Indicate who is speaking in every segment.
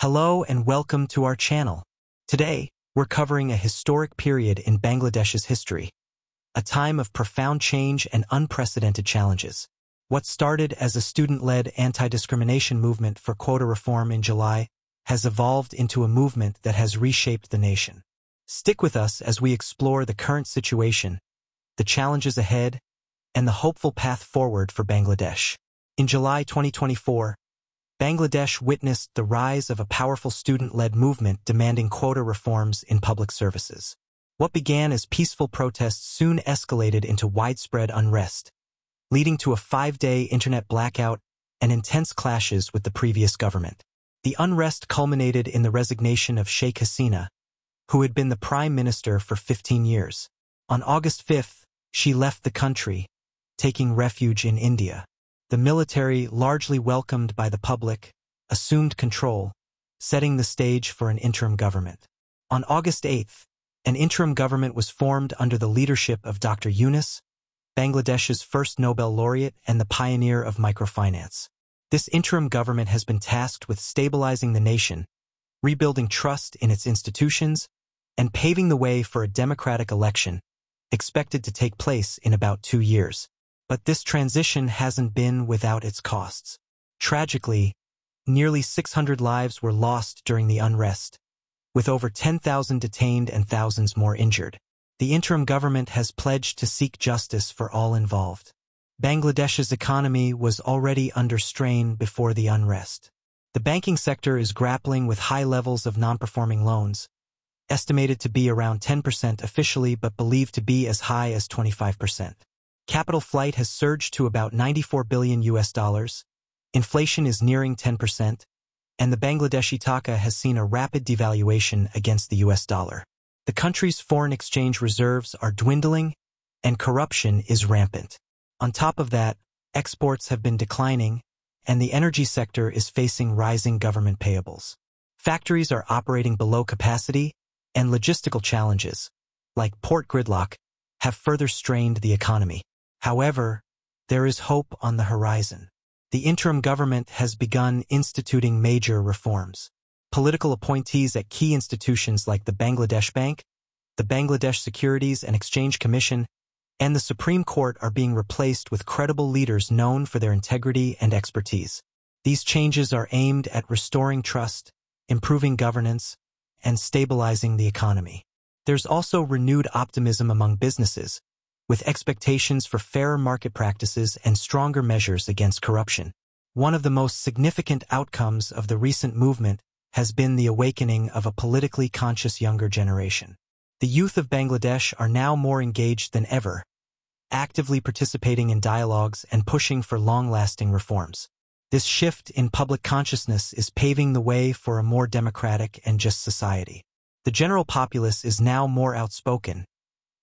Speaker 1: Hello and welcome to our channel. Today, we're covering a historic period in Bangladesh's history, a time of profound change and unprecedented challenges. What started as a student-led anti-discrimination movement for quota reform in July has evolved into a movement that has reshaped the nation. Stick with us as we explore the current situation, the challenges ahead, and the hopeful path forward for Bangladesh. In July 2024, Bangladesh witnessed the rise of a powerful student-led movement demanding quota reforms in public services. What began as peaceful protests soon escalated into widespread unrest, leading to a 5-day internet blackout and intense clashes with the previous government. The unrest culminated in the resignation of Sheikh Hasina, who had been the prime minister for 15 years. On August 5th, she left the country, taking refuge in India. The military, largely welcomed by the public, assumed control, setting the stage for an interim government. On August 8th, an interim government was formed under the leadership of Dr. Yunus, Bangladesh's first Nobel laureate and the pioneer of microfinance. This interim government has been tasked with stabilizing the nation, rebuilding trust in its institutions, and paving the way for a democratic election, expected to take place in about 2 years. But this transition hasn't been without its costs. Tragically, nearly 600 lives were lost during the unrest, with over 10,000 detained and thousands more injured. The interim government has pledged to seek justice for all involved. Bangladesh's economy was already under strain before the unrest. The banking sector is grappling with high levels of non-performing loans, estimated to be around 10% officially but believed to be as high as 25%. Capital flight has surged to about $94 billion. Inflation is nearing 10%, and the Bangladeshi taka has seen a rapid devaluation against the US dollar. The country's foreign exchange reserves are dwindling, and corruption is rampant. On top of that, exports have been declining, and the energy sector is facing rising government payables. Factories are operating below capacity, and logistical challenges, like port gridlock, have further strained the economy. However, there is hope on the horizon. The interim government has begun instituting major reforms. Political appointees at key institutions like the Bangladesh Bank, the Bangladesh Securities and Exchange Commission, and the Supreme Court are being replaced with credible leaders known for their integrity and expertise. These changes are aimed at restoring trust, improving governance, and stabilizing the economy. There's also renewed optimism among businesses, with expectations for fairer market practices and stronger measures against corruption. One of the most significant outcomes of the recent movement has been the awakening of a politically conscious younger generation. The youth of Bangladesh are now more engaged than ever, actively participating in dialogues and pushing for long-lasting reforms. This shift in public consciousness is paving the way for a more democratic and just society. The general populace is now more outspoken,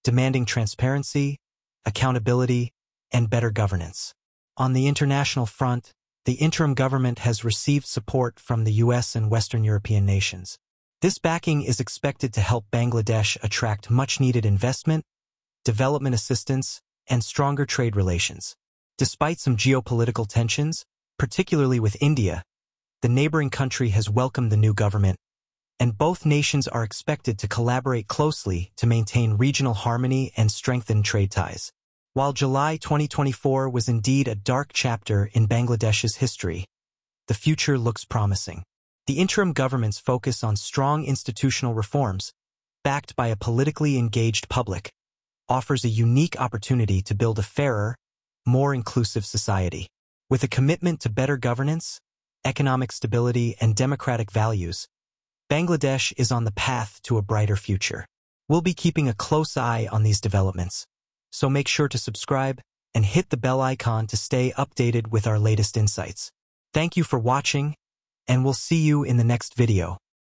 Speaker 1: demanding transparency, accountability, and better governance. On the international front, the interim government has received support from the US and Western European nations. This backing is expected to help Bangladesh attract much-needed investment, development assistance, and stronger trade relations. Despite some geopolitical tensions, particularly with India, the neighboring country has welcomed the new government, and both nations are expected to collaborate closely to maintain regional harmony and strengthen trade ties. While July 2024 was indeed a dark chapter in Bangladesh's history, the future looks promising. The interim government's focus on strong institutional reforms, backed by a politically engaged public, offers a unique opportunity to build a fairer, more inclusive society. With a commitment to better governance, economic stability, and democratic values, Bangladesh is on the path to a brighter future. We'll be keeping a close eye on these developments, so make sure to subscribe and hit the bell icon to stay updated with our latest insights. Thank you for watching, and we'll see you in the next video.